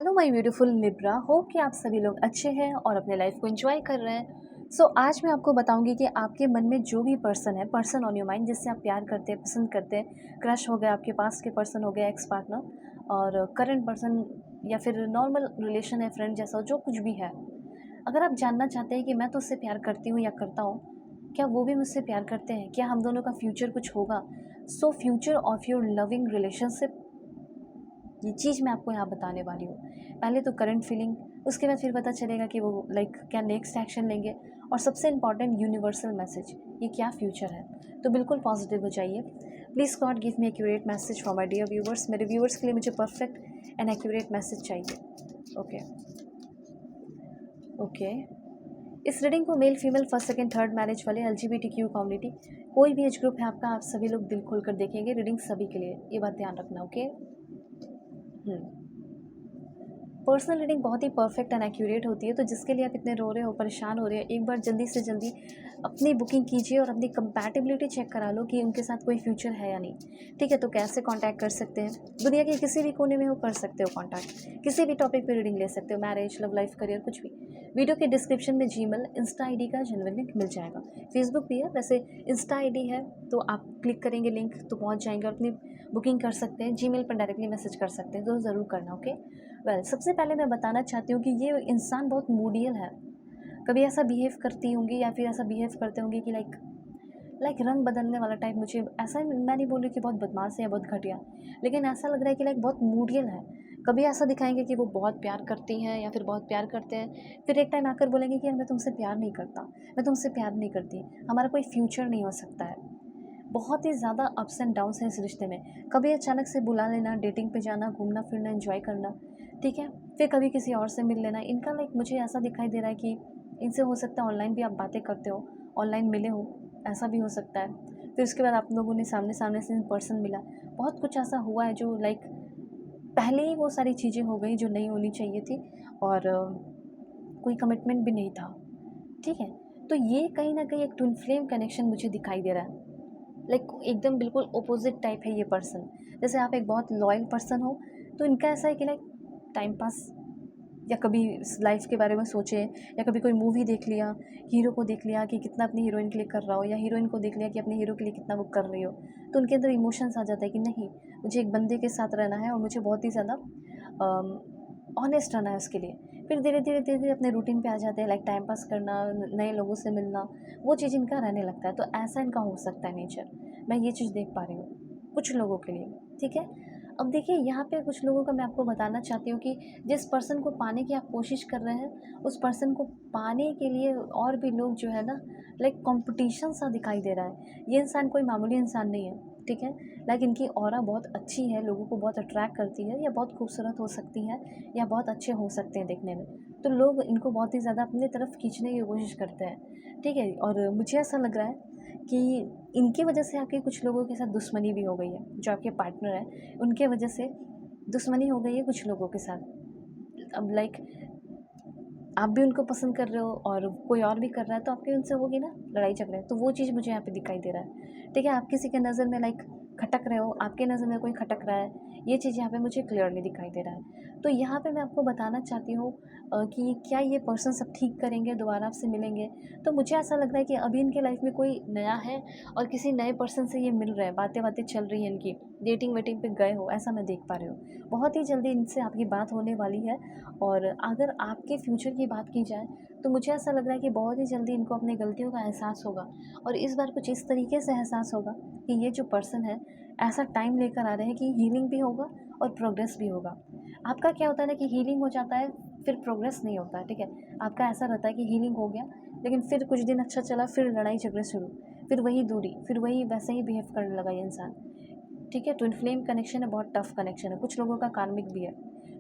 Hello my beautiful Libra, hope कि आप सभी लोग अच्छे हैं और अपने लाइफ को एंजॉय कर रहे हैं। आज मैं आपको बताऊंगी कि आपके मन में जो भी पर्सन है, पर्सन ऑन योर माइंड, जिससे आप प्यार करते हैं, पसंद करते हैं, क्रश हो गया, आपके पास के पर्सन हो गया, एक्स पार्टनर और करंट पर्सन, या फिर नॉर्मल रिलेशन है, फ्रेंड जैसा जो कुछ भी है। अगर आप जानना चाहते हैं कि मैं तो उससे प्यार करती हूँ या करता हूँ, क्या वो भी मुझसे प्यार करते हैं, क्या हम दोनों का फ्यूचर कुछ होगा, so future of your loving relationship, ये चीज़ मैं आपको यहाँ बताने वाली हूँ। पहले तो करंट फीलिंग, उसके बाद फिर पता चलेगा कि वो क्या नेक्स्ट एक्शन लेंगे, और सबसे इम्पॉर्टेंट यूनिवर्सल मैसेज, ये क्या फ्यूचर है। तो बिल्कुल पॉजिटिव हो जाइए। Please God give me accurate message for my dear viewers. मेरे व्यूवर्स के लिए मुझे परफेक्ट एंड एक्यूरेट मैसेज चाहिए। Okay okay. इस रीडिंग को male female first second third marriage वाले LGBTQ कम्युनिटी, कोई भी एज ग्रुप है आपका, आप सभी लोग दिल खोल कर देखेंगे। रीडिंग सभी के लिए, ये बात ध्यान रखना। ओके। पर्सनल रीडिंग बहुत ही परफेक्ट एंड एक्यूरेट होती है, तो जिसके लिए आप इतने रो रहे हो, परेशान हो रहे हो, एक बार जल्दी से जल्दी अपनी बुकिंग कीजिए और अपनी कंपैटिबिलिटी चेक करा लो कि उनके साथ कोई फ्यूचर है या नहीं। ठीक है, तो कैसे कांटेक्ट कर सकते हैं? दुनिया के किसी भी कोने में हो, कर सकते हो कांटेक्ट, किसी भी टॉपिक पे रीडिंग ले सकते हो, मैरिज, लव लाइफ, करियर, कुछ भी। वीडियो के डिस्क्रिप्शन में जीमेल, इंस्टा आईडी का जेन्युइन लिंक मिल जाएगा। फेसबुक भी है, वैसे इंस्टा आईडी है तो आप क्लिक करेंगे लिंक तो पहुँच जाएंगे और अपनी बुकिंग कर सकते हैं। जीमेल पर डायरेक्टली मैसेज कर सकते हैं, तो ज़रूर करना। ओके। सबसे पहले मैं बताना चाहती हूँ कि ये इंसान बहुत मूडियल है। कभी ऐसा बिहेव करती होंगी या फिर ऐसा बिहेव करते होंगे कि रंग बदलने वाला टाइप। मुझे ऐसा, मैं नहीं बोल रही कि बहुत बदमाश है या बहुत घटिया, लेकिन ऐसा लग रहा है कि बहुत मूडियल है। कभी ऐसा दिखाएंगे कि वो बहुत प्यार करती हैं या फिर बहुत प्यार करते हैं, फिर एक टाइम आकर बोलेंगे कि यार मैं तुमसे प्यार नहीं करता, मैं तुमसे प्यार नहीं करती, हमारा कोई फ्यूचर नहीं हो सकता है। बहुत ही ज़्यादा अप्स एंड डाउन्स हैं इस रिश्ते में। कभी अचानक से बुला लेना, डेटिंग पे जाना, घूमना फिरना, एंजॉय करना, ठीक है, फिर कभी किसी और से मिल लेना। इनका मुझे ऐसा दिखाई दे रहा है कि इनसे हो सकता है ऑनलाइन भी आप बातें करते हो, ऑनलाइन मिले हो, ऐसा भी हो सकता है। फिर उसके बाद आप लोगों ने सामने सामने से इन पर्सन मिला, बहुत कुछ ऐसा हुआ है जो पहले ही वो सारी चीज़ें हो गई जो नहीं होनी चाहिए थी, और कोई कमिटमेंट भी नहीं था। ठीक है, तो ये कहीं ना कहीं एक ट्विन फ्लेम कनेक्शन मुझे दिखाई दे रहा है। एकदम बिल्कुल अपोजिट टाइप है ये पर्सन। जैसे आप एक बहुत लॉयल पर्सन हो, तो इनका ऐसा है कि टाइम पास, या कभी लाइफ के बारे में सोचे, या कभी कोई मूवी देख लिया, हीरो को देख लिया कि कितना अपनी हीरोइन के लिए कर रहा हो, या हीरोइन को देख लिया कि अपने हीरो के लिए कितना वो कर रही हो, तो उनके अंदर इमोशंस आ जाता है कि नहीं, मुझे एक बंदे के साथ रहना है और मुझे बहुत ही ज़्यादा ऑनेस्ट रहना है उसके लिए। फिर धीरे धीरे धीरे धीरे अपने रूटीन पे आ जाते हैं, टाइम पास करना, नए लोगों से मिलना, वो चीज़ इनका रहने लगता है। तो ऐसा इनका हो सकता है नेचर, मैं ये चीज़ देख पा रही हूँ कुछ लोगों के लिए। ठीक है, अब देखिए यहाँ पे कुछ लोगों का मैं आपको बताना चाहती हूँ कि जिस पर्सन को पाने की आप कोशिश कर रहे हैं, उस पर्सन को पाने के लिए और भी लोग जो है ना, कंपटीशन सा दिखाई दे रहा है। ये इंसान कोई मामूली इंसान नहीं है। ठीक है, इनकी ऑरा बहुत अच्छी है, लोगों को बहुत अट्रैक्ट करती है, या बहुत खूबसूरत हो सकती है, या बहुत अच्छे हो सकते हैं देखने में, तो लोग इनको बहुत ही ज़्यादा अपनी तरफ खींचने की कोशिश करते हैं। ठीक है, और मुझे ऐसा लग रहा है कि इनकी वजह से आपके कुछ लोगों के साथ दुश्मनी भी हो गई है। जो आपके पार्टनर है, उनके वजह से दुश्मनी हो गई है कुछ लोगों के साथ। अब आप भी उनको पसंद कर रहे हो और कोई और भी कर रहा है, तो आपकी उनसे होगी ना लड़ाई झगड़े, तो वो चीज़ मुझे यहाँ पे दिखाई दे रहा है। ठीक है, आप किसी के नज़र में खटक रहे हो, आपके नज़र में कोई खटक रहा है, ये चीज़ यहाँ पे मुझे क्लियरली दिखाई दे रहा है। तो यहाँ पे मैं आपको बताना चाहती हूँ कि क्या ये पर्सन सब ठीक करेंगे, दोबारा आपसे मिलेंगे? तो मुझे ऐसा लग रहा है कि अभी इनके लाइफ में कोई नया है और किसी नए पर्सन से ये मिल रहे हैं, बातें बातें चल रही हैं इनकी, डेटिंग वेटिंग पे गए हो, ऐसा मैं देख पा रही हूँ। बहुत ही जल्दी इनसे आपकी बात होने वाली है। और अगर आपके फ्यूचर की बात की जाए, तो मुझे ऐसा लग रहा है कि बहुत ही जल्दी इनको अपनी गलतियों का एहसास होगा, और इस बार कुछ इस तरीके से एहसास होगा कि ये जो पर्सन है ऐसा टाइम लेकर आ रहे हैं कि हीलिंग भी होगा और प्रोग्रेस भी होगा। आपका क्या होता है ना कि हीलिंग हो जाता है, फिर प्रोग्रेस नहीं होता है। ठीक है, आपका ऐसा रहता है कि हीलिंग हो गया, लेकिन फिर कुछ दिन अच्छा चला, फिर लड़ाई झगड़े शुरू, फिर वही दूरी, फिर वही वैसे ही बिहेव करने लगा ये इंसान। ठीक है, ट्विन फ्लेम कनेक्शन है, बहुत टफ कनेक्शन है, कुछ लोगों का कार्मिक भी है।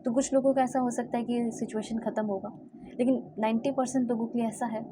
तो कुछ लोगों का ऐसा हो सकता है कि सिचुएशन ख़त्म होगा, लेकिन 90% लोगों के लिए ऐसा है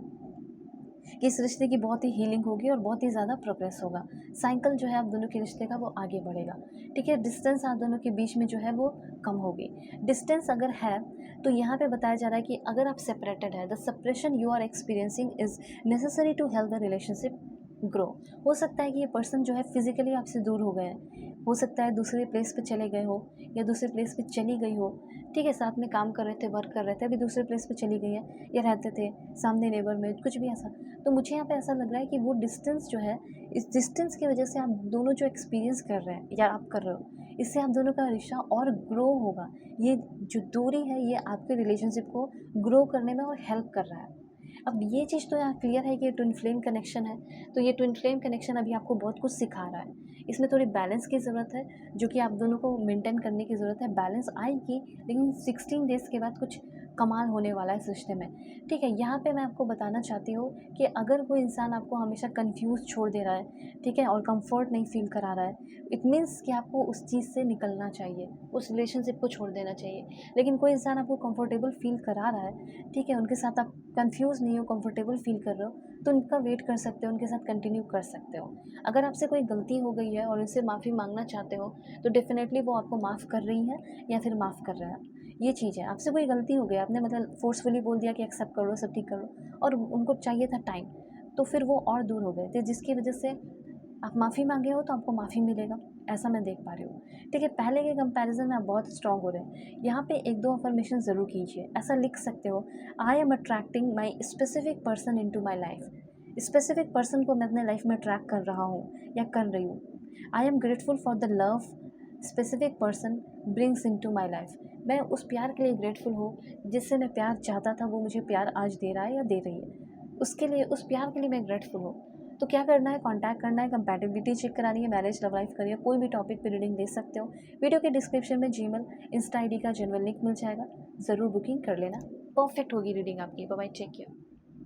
कि इस रिश्ते की बहुत ही हीलिंग होगी और बहुत ही ज़्यादा प्रोग्रेस होगा। साइकिल जो है आप दोनों के रिश्ते का, वो आगे बढ़ेगा। ठीक है, डिस्टेंस आप दोनों के बीच में जो है वो कम होगी। डिस्टेंस अगर है, तो यहाँ पे बताया जा रहा है कि अगर आप सेपरेटेड है, the separation you are experiencing is necessary to help the relationship grow. हो सकता है कि ये पर्सन जो है फिजिकली आपसे दूर हो गए हैं, हो सकता है दूसरे प्लेस पे चले गए हो या दूसरे प्लेस पे चली गई हो, ठीक है, साथ में काम कर रहे थे, वर्क कर रहे थे, अभी दूसरे प्लेस पे चली गई है या रहते थे सामने नेबर में, कुछ भी ऐसा। तो मुझे यहाँ पे ऐसा लग रहा है कि वो डिस्टेंस जो है, इस डिस्टेंस की वजह से आप दोनों जो एक्सपीरियंस कर रहे हैं या आप कर रहे हो, इससे आप दोनों का रिश्ता और ग्रो होगा। ये जो दूरी है ये आपके रिलेशनशिप को ग्रो करने में और हेल्प कर रहा है। अब ये चीज़ तो यहाँ क्लियर है कि ये ट्विन फ्लेम कनेक्शन है, तो ये ट्विन फ्लेम कनेक्शन अभी आपको बहुत कुछ सिखा रहा है। इसमें थोड़ी बैलेंस की ज़रूरत है, जो कि आप दोनों को मेंटेन करने की ज़रूरत है। बैलेंस आएगी, लेकिन 16 डेज़ के बाद कुछ कमाल होने वाला है इस रिश्ते में। ठीक है, यहाँ पे मैं आपको बताना चाहती हूँ कि अगर कोई इंसान आपको हमेशा कन्फ्यूज़ छोड़ दे रहा है, ठीक है, और कम्फ़र्ट नहीं फ़ील करा रहा है, इट मीन्स कि आपको उस चीज़ से निकलना चाहिए, उस रिलेशनशिप को छोड़ देना चाहिए। लेकिन कोई इंसान आपको कम्फ़र्टेबल फ़ील करा रहा है, ठीक है, उनके साथ आप कन्फ्यूज़ नहीं हो, कम्फ़र्टेबल फ़ील कर रहे हो, तो उनका वेट कर सकते हो, उनके साथ कंटिन्यू कर सकते हो। अगर आपसे कोई गलती हो गई है और उनसे माफ़ी माँगना चाहते हो, तो डेफ़िनेटली वो आपको माफ़ कर रही है या फिर माफ़ कर रहा है। ये चीज़ है, आपसे कोई गलती हो गई, आपने मतलब फ़ोर्सफुली बोल दिया कि एक्सेप्ट कर लो, सब ठीक कर लो, और उनको चाहिए था टाइम, तो फिर वो और दूर हो गए थे, जिसकी वजह से आप माफ़ी माँगे हो तो आपको माफ़ी मिलेगा, ऐसा मैं देख पा रही हूँ। ठीक है, पहले के कंपैरिज़न में आप बहुत स्ट्रॉन्ग हो रहे हैं। यहाँ पे 1-2 अफ़र्मेशन ज़रूर कीजिए। ऐसा लिख सकते हो, I am attracting my specific person into my life. Specific person को मैं अपने लाइफ़ में अट्रैक्ट कर रहा हूँ या कर रही हूँ। I am grateful for the love specific person brings into my life. मैं उस प्यार के लिए ग्रेटफुल हूँ, जिससे मैं प्यार चाहता था, वो मुझे प्यार आज दे रहा है या दे रही है। उसके लिए, उस प्यार के लिए मैं ग्रेटफुल हूँ। तो क्या करना है, कांटेक्ट करना है, कंपैटिबिलिटी चेक करानी है, मैरिज लव लाइफ करियर, कोई भी टॉपिक पे रीडिंग ले सकते हो। वीडियो के डिस्क्रिप्शन में जीमेल, इंस्टा आईडी का जेन्युइन लिंक मिल जाएगा, ज़रूर बुकिंग कर लेना। परफेक्ट होगी रीडिंग आपकी। Bye bye, take care.